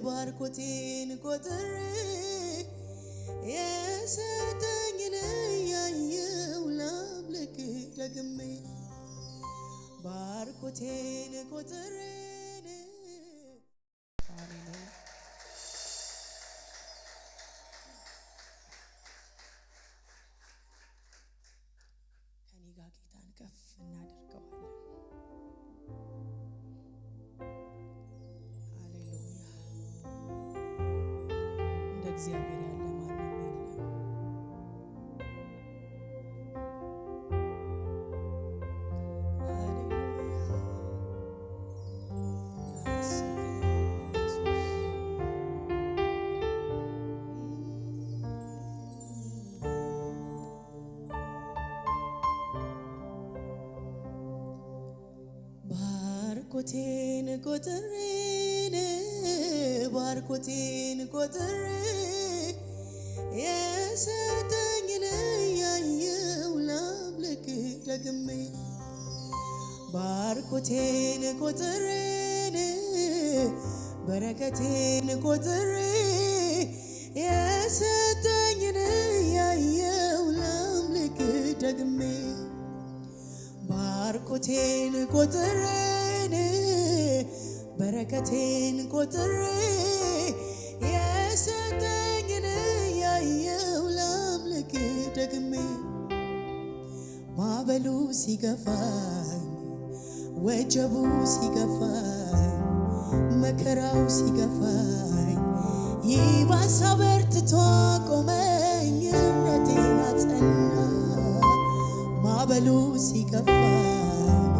ባርኮቴን ቆጥሬ የሰጠኝን ያየው ላምልክ ደግሜ ባርኮቴን ቆጥሬ ከኔ ጋር ጌታን ከፍ እናደርገዋለን። ሃሌሉያ! እንደ እግዚአብሔር ያለ ማንም የለም። ባርኮቴን ቆጥሬ የሰጠኝን ያየው ላምልክ ደግሜ ባርኮቴን ቆጥሬ በረከቴን ቆጥሬ የሰጠኝን ያየው ላምልክ ደግሜ ባርኮቴን ቆጥሬ በረከቴን ቆጥሬ የሰጠኝን ያየው ላምልክ ደግሜ ማዕበሉ ሲገፋኝ ወጀቡ ሲገፋኝ መከራው ሲገፋኝ ይባስ በርትቶ ቆመኝ እምነቴን አጸና ማዕበሉ ሲገፋኝ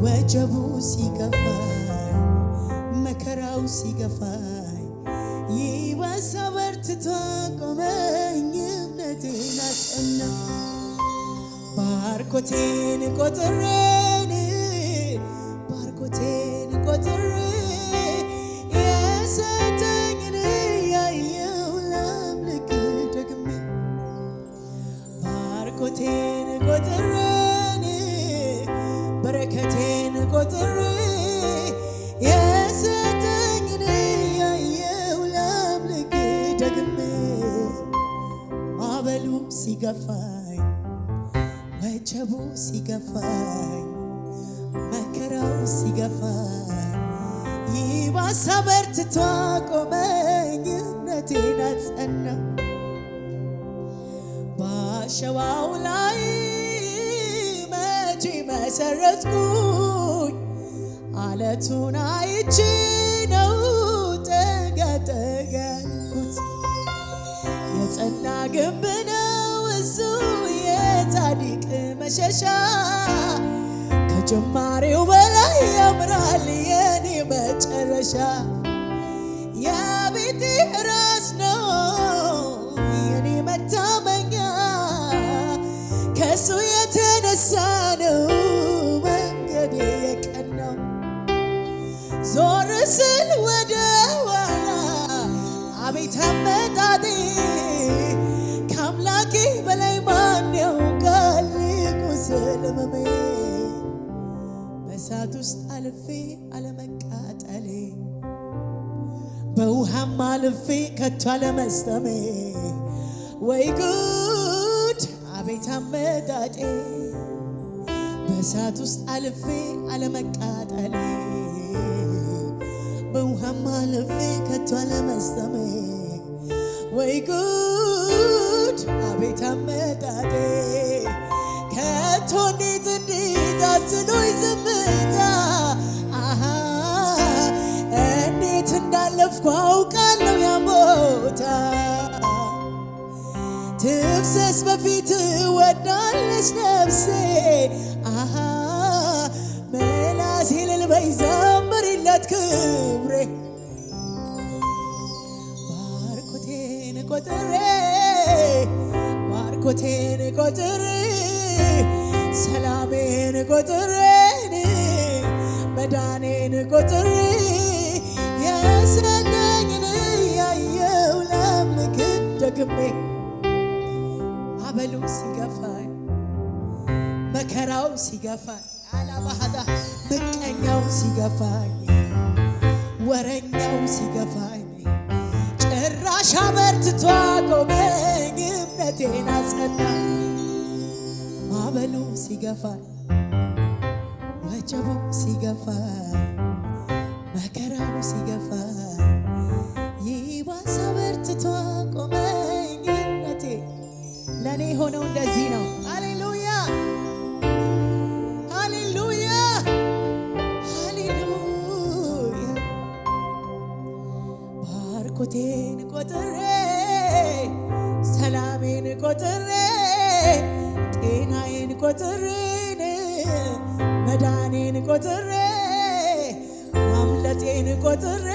ወጀቡ ሲገፋኝ መከራው ሲገፋኝ ይባስ በርትቶ ቆመኝ እምነቴን አጸና ባርኮቴን ቆጥሬ የሰጠኝን ያየው ላምልክ ደግሜ ባርኮቴን ቆጥሬ በረከቴን ቆጥሬ የሰጠኝን ያየው ላምልክ ደግሜ ማዕበሉ ሲገፋኝ ወጀቡ ሲገፋኝ መከራው ሲገፋኝ ይባስ በርትቶ ቆመኝ እምነቴን አጸና በአሸዋው ላይ መቼ መሰረትኩኝ አለቱን አይቼ ነው ተገጠጋልኩት የጸና ግንብ ነው እሱ የጻድቅ መሸሻ ከጅማሬው በላይ ያምራል የኔ መጨረሻ የቤቴ ራስ ነው የኔ መታመኛ ከሱ የተነሳ ነው መንገዴ የቀናው ዞር ስል ወደ ኋላ አቤት አመጣጤ ከአምላኬ በላይ ማን ያውቃል ቁስል ህመሜ በእሳት ውስጥ አልፌ አለመቃጠሌ በውሃም አልፌ ከቶ አለመስጠሜ ወይ ጉድ አቤት አመጣጤ በእሳት ውስጥ አልፌ አለመቃጠሌ በውሃም አልፌ ከቶ አለመስጠሜ ወይ ጉድ አቤት አመጣጤ ከቶ እንዴት አዝኖኝ ዝምታ እንዴት እንዳለፍኩ አውቃለሁ ያን ቦታ ትፍሰስ በፊት ወዳለች ነፍሴ መላሴ እልል በይ ዘምሪለት ክብሬ ባርኮቴን ቆጥሬ ሰላሜን ቆጥሬ መዳኔን ቆጥሬ የሰጠኝን ያየው ላምልክ ደግሜ ማዕበሉ ሲገፋኝ መከራው ሲገፋኝ አላባህዳ ምቀኛው ሲገፋኝ ወረኛው ሲገፋኝ ጭራሽ አበርትቶ አቆመኝ እምነቴን አጸና ማዕበሉ ሲገፋኝ ወጀቡ ሲገፋኝ መከራው ሲገፋኝ ይባስ አበርትቶ አቆመኝ እምነቴ ለኔ ሆነው እንደዚህ ነው። ሃሌሉያ ሃሌሉያ ሃሌሉያ ባርኮቴን ቆጥሬ ሰላሜን ቆጥሬ ጤናዬን ቆጥሬ መዳኔን ቆጥሬ ማምለጤን ቆጥሬ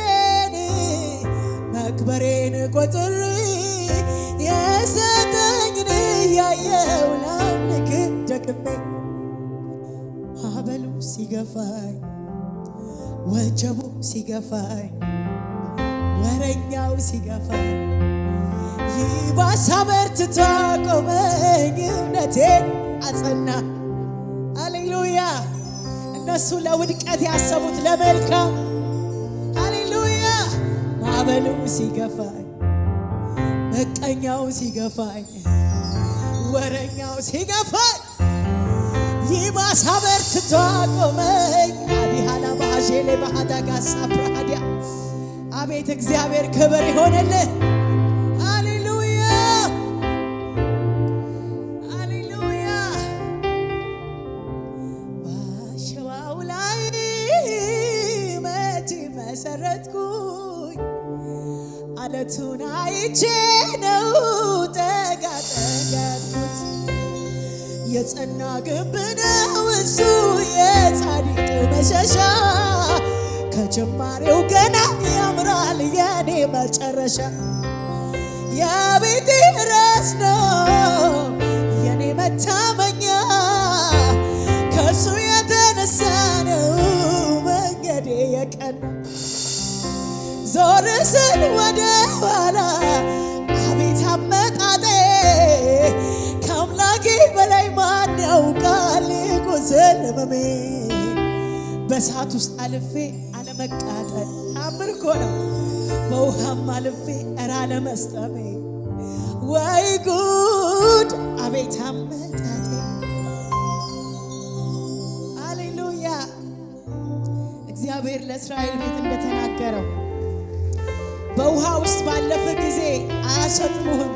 መክበሬን ቆጥሬ የሰጠኝን እያየሁ ላምልክ ደክሜ ማዕበሉ ሲገፋኝ ወጀቡ ሲገፋኝ ወረኛው ሲገፋኝ ይባስ አበርትቶ አቆመኝ እምነቴን አጸና። ሃሌሉያ እነሱ ለውድቀት ያሰቡት ለመልካም ሃሌሉያ ማዕበሉ ሲገፋኝ ምቀኛው ሲገፋኝ ወረኛው ሲገፋኝ ይባስ አበርትቶ አቆመኝ አዲሃላ ባሼሌ ባሃዳጋሳ ብራሃዲያ አቤት እግዚአብሔር ክብር ይሆንልህ። ሃሌሉያ ሃሌሉያ በአሸዋው ላይ መቼ መሰረትኩኝ አለቱን አይቼ ነው ጠጋ ጠጋ ያልኩት የጸና ግንብ ነው እሱ የጻድቅ መሸሻ ከጅማሬው ገና ያምራል የኔ መጨረሻ የቤቴ ራስ ነው የኔ መታመኛ ከሱ የተነሳ ነው መንገዴ የቀና ዞር ስል ወደ ኋላ አቤት አመጣጤ ከአምላኬ በላይ ማን ያውቃል ቁስል ህመሜ በእሳት ውስጥ አልፌ አለመቃጠል ታምር እኮ ነው። በውሃም አልፌ እረ አለመስጠሜ ወይ ጉድ አቤት አመጣጤ ሃሌሉያ እግዚአብሔር ለእስራኤል ቤት እንደተናገረው በውሃ ውስጥ ባለፈ ጊዜ አያሰጥሙህም፣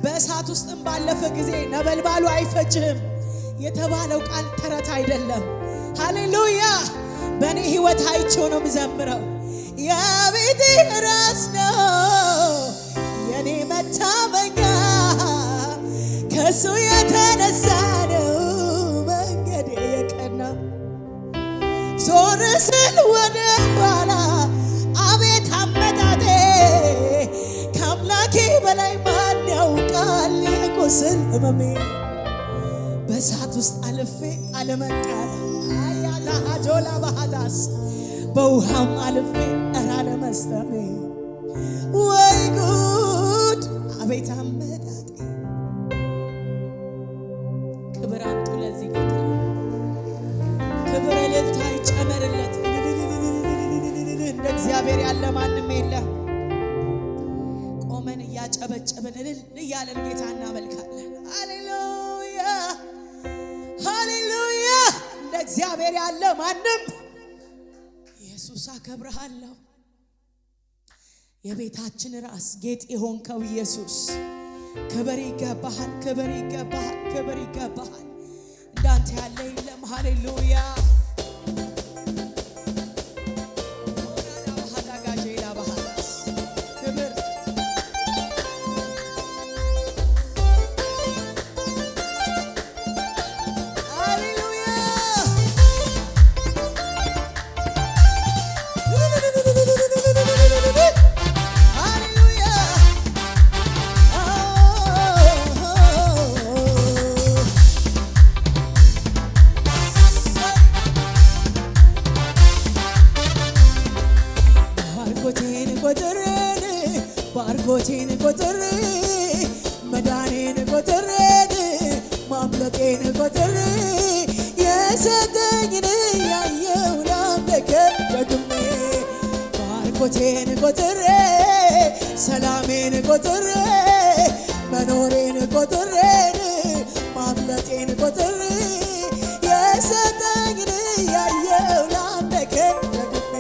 በእሳት ውስጥም ባለፈ ጊዜ ነበልባሉ አይፈጅህም የተባለው ቃል ተረት አይደለም። ሃሌሉያ በእኔ ሕይወት አይቼው ነው ምዘምረው የቤቴ ራስ ነው የኔ መታመኛ ከሱ የተነሳ ነው መንገዴ የቀና ዞር ስል ወደ ኋላ አቤት አመጣጤ ከአምላኬ በላይ ማን ያውቃል ቁስል ህመሜ በእሳት ውስጥ አልፌ አለመቃጠል አያላ አጆላ ባህዳስ በውሃም አልፌ እረ አለመስጠሜ ወይ ጉድ አቤት አመጣጤ ክብር አምጡ ለዚህ ጌታ ክብር እልልታ ይጨመርለት። እንደ እግዚአብሔር ያለ ማንም የለም። ቆመን እያጨበጨብን እልል እያለን ጌታ እናመልካለን። ሃሌሉያ ሃሌሉያ እንደ እግዚአብሔር ያለ ማንም ኢየሱስ አከብርሃለሁ። የቤታችን ራስ ጌጥ የሆንከው ኢየሱስ ክብር ይገባሃል፣ ክብር ይገባሃል፣ ክብር ይገባሃል። እንዳንተ ያለ የለም። ሃሌሉያ ባርኮቴን ቆጥሬ መዳኔን ቆጥሬ ማምለጤን ቆጥሬ የሰጠኝን ያየው ባርኮቴን ቆጥሬ ሰላሜን ቆጥሬ መኖሬን ቆጥሬ ማምለጤን ቆጥሬ የሰጠኝን ያየው ላምልክ ደግሜ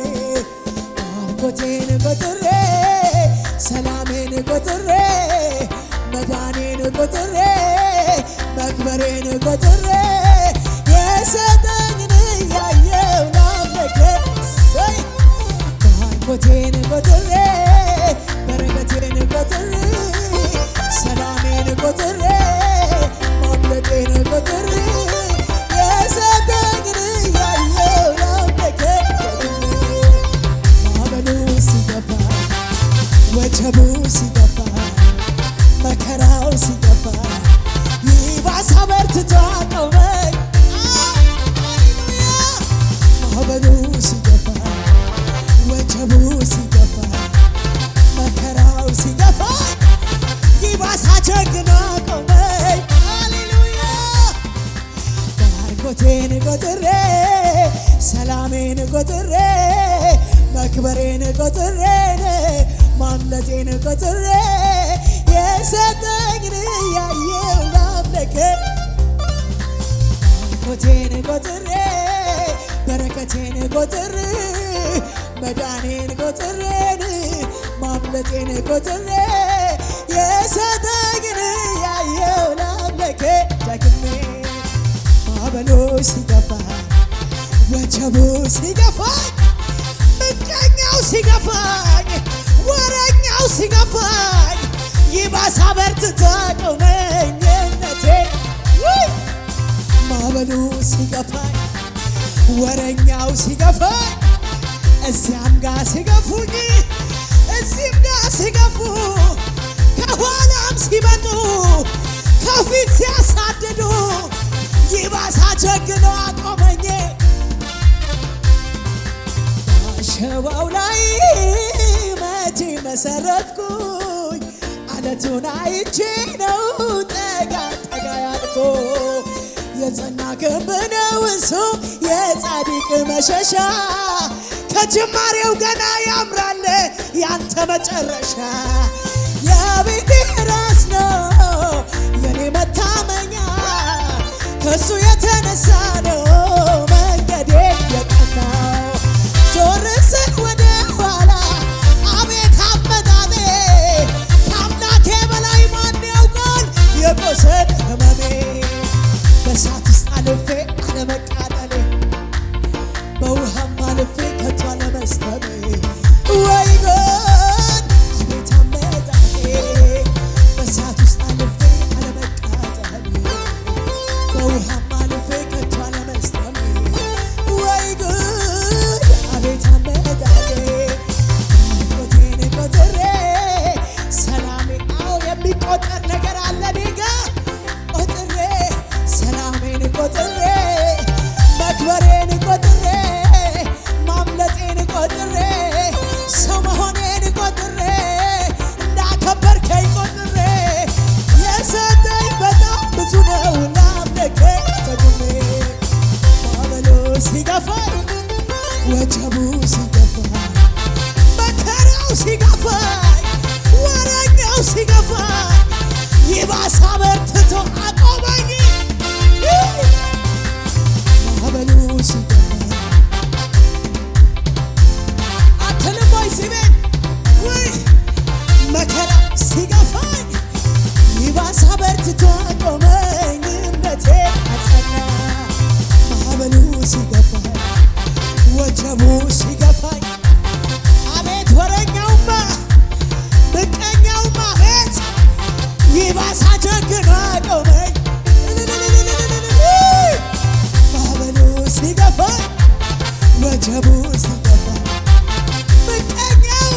ባርኮቴን ቆጥሬ ሰላሜን ቆጥሬ መዳኔን ቆጥሬ መክበሬን ቆጥሬ የሰጠኝን ያየው ላምልክ ባርኮቴን ቆጥሬ በረከቴን ቆጥሬ ሰላሜን ቆጥሬ ማምለጤን ቆጥሬ የሰጠኝን ያየው ላምልክ ማዕበሉ ሲገባ ወጀቡ ሲገባ መከራው ሲገባ ይባስ አበርትቶ አቆመኝ ማዕበሉ ሲገባ ወጀቡ ሲገባ መከራው ሲገባ ይባስ አጀግኖ አቆመኝ ሃሌሉያ ባርኮቴን ቆጥሬ ሰላሜን ቆጥሬ መክበሬን ቆጥሬ ማምለጤን ቆጥሬ የሰጠኝን ያየው ላምልክ ባርኮቴን ቆጥሬ በረከቴን ቆጥሬ መዳኔን ቆጥሬ ማምለጤን ቆጥሬ የሰጠኝን ያየው ላምልክ ደግሜ ማዕበሉ ሲገባ ወጀቡ ሲገፋኝ ምቀኛው ሲገፋኝ ወረኛው ሲገፋኝ ይባስ አበርትቶ አቆመኝ እምነቴ ማዕበሉ ሲገፋኝ ወረኛው ሲገፋኝ እዚያም ጋር ሲገፉኝ እዚህም ጋር ሲገፉ ከኋላም ሲመጡ ከፊት ሲያሳድዱ ይባስ አጀግኖ አቆመኝ አሸዋው ላይ መቼ መሰረትኩኝ አለቱን አይቼ ነው ጠጋ ጠጋ ያልኩ የጸና ግንብ ነው እሱ የጻድቅ መሸሻ ከጅማሬው ገና ያምራል ያንተ መጨረሻ የቤቴ ራስ ነው የኔ መታመኛ ከሱ የተነሳ ነው መንገዴ የቀናው ዞር ስል ወደ ኋላ አቤት አመጣጤ ከአምላኬ በላይ ማን ያውቃል የቆሰል ህመሜ በእሳት ውስጥ አልፌ አለመቃጠሌ በውሃም አልፌ ከቶ አለመስጠሜ ወይ ጉድ አቤት አመጣጤ በእሳት ውስጥ አልፌ አለመቃጠሌ በውሃም አልፌ ከቶ አለመስጠሜ ወይ ጉድ አቤት አመጣጤ ባርኮቴን ቆጥሬ ሰላሜ የሚቆጠር ነገር አለ እኔ ጋ ቆጥሬ ሰላሜን ቆጥሬ መክበሬን ቆጥሬ ማምለጤን ቆጥሬ ሰው መሆኔን ቆጥሬ እንዳከበርከኝ ቆጥሬ የሰጠኝ በጣም ብዙ ነው ላምልክ ደግሜ ማዕበሉ ሲገፋኝ ወጀቡ ሲገፋኝ መከራው ሲገፋኝ ወረኛው ሲገፋኝ ይባስ አበርትቶ አቆመኝ ማዕበሉ ሲገፋኝ አትልም ወይ ሲቤት ወይ መከራ ሲገፋኝ ይባስ አበርትቶ አቆመኝ እምነቴ አጸና ማዕበሉ ሲገፋኝ ወጀቡ ሲገፋኝ አቤት ወረኛውማ ምቀኛውማ ቤት ይባስ አጀግኖ አቆመኝ ማዕበሉ ሲገፋኝ ወጀቡ ሲገፋኝ ምቀኛው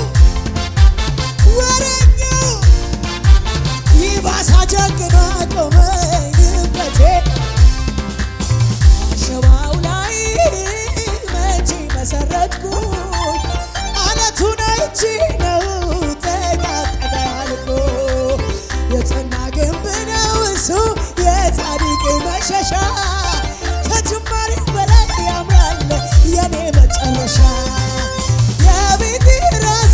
ወረኛው ይባስ አጀግኖ አቆመኝ እምነቴ አሸዋው ላይ መቼ መሰረትኩኝ አለቱን አይቼ ነው ጠጋ ጠጋ ያልኩ የጸና ግንብ ነው እሱ የጻድቅ መሸሻ ከጅማሬው በላይ ያምራል የኔ መጨረሻ የቤቴ ራስ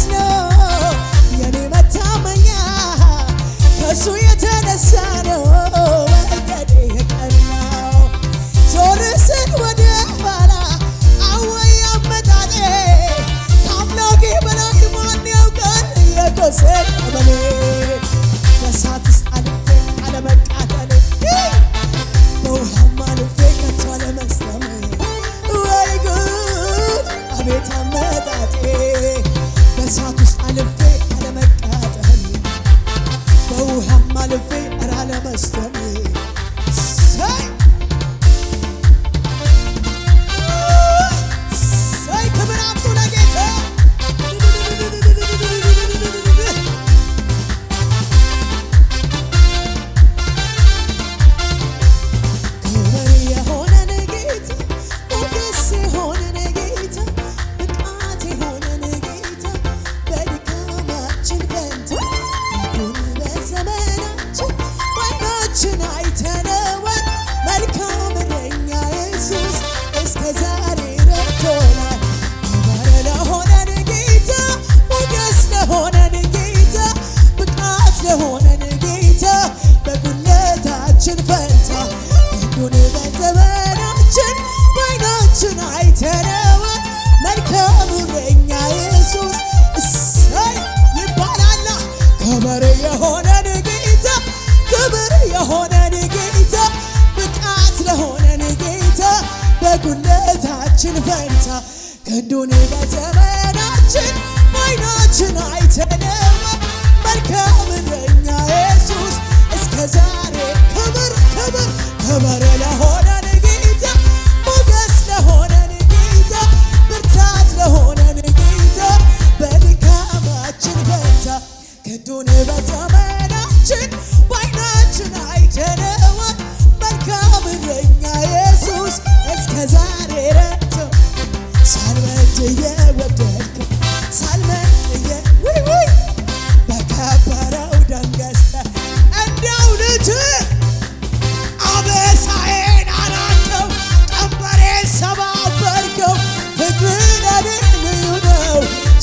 አቤት አመጣጤ በእሳት ውስጥ አልፌ አለመቃጠል በውሃም አልፌ ኧረ አለመስጠም ክብር አምጡ ለጌታ ጉለታችን ፈንታ ክንዱን በዘመናችን በዓይናችን አይተነው መልካም እረኛ ኢየሱስ እስከ ዛሬ ክብር ክብር ክብር ለሆነን ጌታ ሞገስ ለሆነን ጌታ ብርታት ለሆነን ጌታ በድካማችን ፈንታ ክንዱን በዘመናችን በዓይናችን አይተነው መልካም እረኛ ኢየሱስ እስከ ዛሬ ረድቶ ሳልመጥ የወደድክ ሳልመጥ በከበረው ደም ገዝተህ እንዲያው ልጅ አበሳዬን አራቅከው ቀንበሬን ሰባበርከው ፍቅርህ ለኔ ልዩ ነው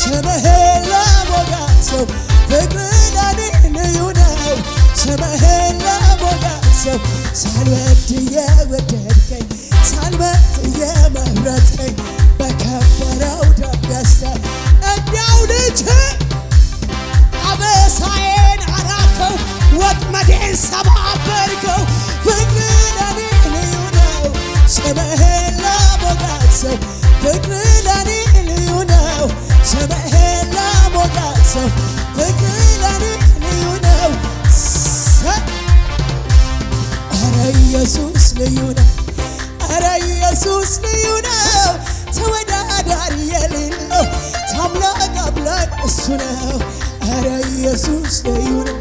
ስምህን ለሞጋት ሰው ፍቅርህ ለኔ ልዩ ነው ስምህን ለሞጋት ሰው ሳልወድ የወደድከኝ ሳልመጥ የመረጥከኝ በከበረው ደም ገዝተህ እንዲያው ልጅ አበሳዬን አራቅከው ወጥመዴን ሰባበርከው ፍቅርህ ለኔ ልዩ ነው ስምህን ለሞጋት ሰው ፍቅርህ ለኔ ልዩ ነው ስምህን ለሞጋት ሰው ፍቅርህ ለኔ ልዩ ነው ኧረ ኢየሱስ ልዩ ነው ኧረ ኢየሱስ ልዩ ነው ተወዳዳሪ የሌለው ታምላክ አምላክ እሱ ነው ኧረ ኢየሱስ ልዩ ነው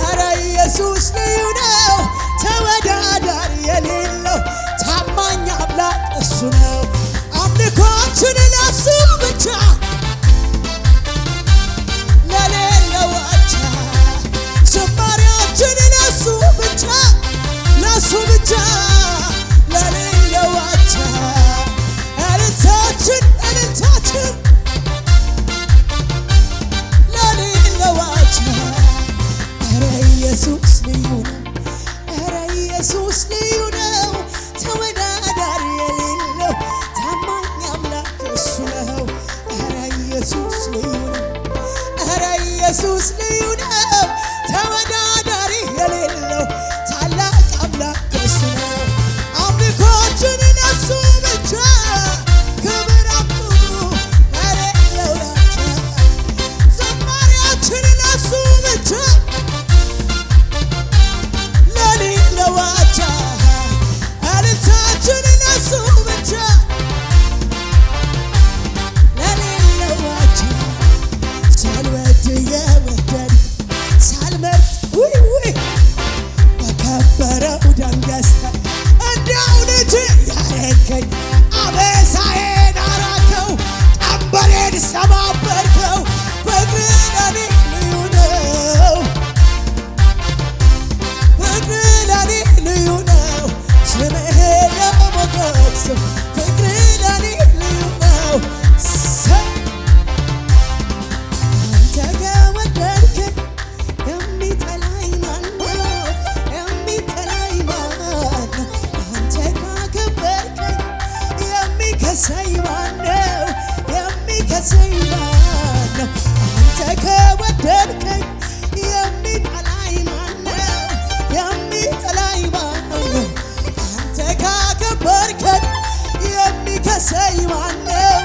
ኧረ ኢየሱስ ልዩ ነው ተወዳዳሪ የሌለው ታማኝ አምላክ እሱ ነው አምልኮችን ለእሱ ብቻ ለሌለው አቻ ዝማሬያችን ለእሱ ብቻ ለእሱ ብቻ ለሌለው አቻ እልልታችን እልልታችን ለሌለው አቻ ኧረ ኢየሱስ ልዩ ነው ኧረ ኢየሱስ ልዩ ነው ተወዳዳሪ የሌለው ታማኝ አምላክ እሱ ነው ኧረ ኢየሱስ ልዩ ነው ኧረ ኢየሱስ ልዩ ነው ተወዳዳሪ የሌለው ታላቅ አምላክ እሱ ነው አምልኮችን ለእሱ ብቻ ክብር አምጡ ለሌለው አቻ ዝማሬያችን ለእሱ ብቻ ለሌለው አቻ እልልታችን ለእሱ ብቻ ለሌለው አቻ ሳልወድ የወደድክ ሳልመርጥ በከበረው ደም ገዝተህ እንዲያው ልጅ ያረከኝ አበሳዬን አራቅከው ቀንበሬን ሰባበርከው ፍቅርህ ለኔ ልዩ ነው ፍቅርህ ለኔ ልዩ ነው ስምህን ለሞገስ ፍቅርህ ለኔ ልዩ ነው አንተ ከወደድከኝ የሚጠላኝ ማነው የሚጠላኝ ማነው አንተ ካከበርከኝ የሚከሰኝ ማነው የሚከሰኝ ማነው አንተ ከወደድከኝ የሚጠላኝ ማነው የሚጠላኝ ማነው አንተ ካከበርከኝ የሚከሰኝ ማነው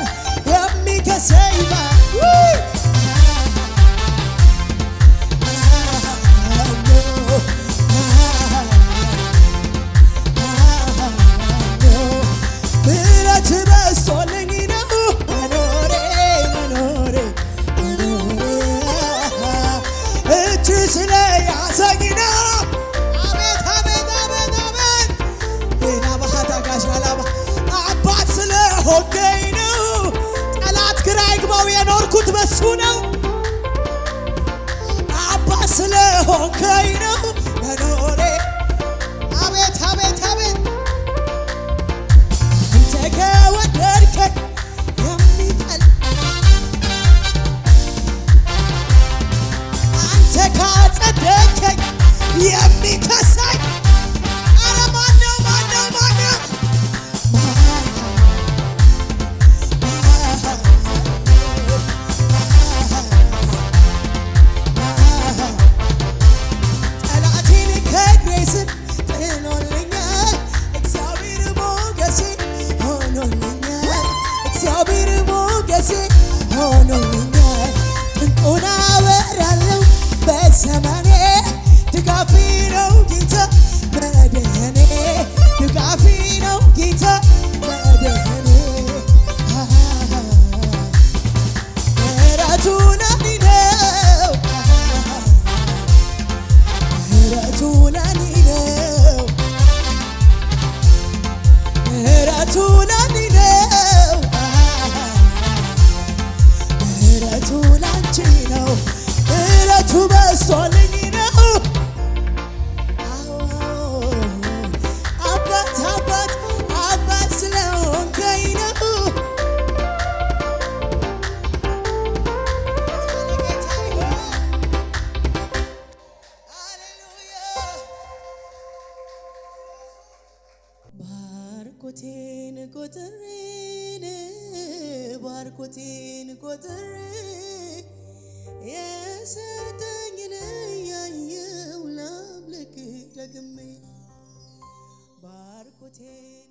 ነው አባት ስለሆንከኝ ነው መኖሬ አቤት አቤት አቤት አንተ ከወደድከኝ የሚጠል አንተ ካጸደቅከኝ የሚከሳኝ ኧረ ማነው ማነው ማነው ጠላቴን ከእግሬ ስር ጥሎልኛል እግዚአብሔር ሞገሴ ሆኖልኛል እግዚአብሔር ሞገሴ ሆኖልኛል ድንቁን አወራለሁ በዘመኔ ድጋፌ ነው ጌታ መድኃኔ ድጋፌ ነው ጌታ መድኃኔ ምሕረቱ ለኔ ነው ምሕረቱ ለኔ ነው ምሕረቱ ለኔ ነው ምሕረቱ ላንቺ ነው ምሕረቱ በዝቶልኝ ነው አባት አባት አባት ስለሆንከኝ ነው ባርኮቴን ቆጥሬ ባርኮቴን ቆጥሬ የሰጠኝን ያየው ላምልክ ደግሜ ባርኮቴን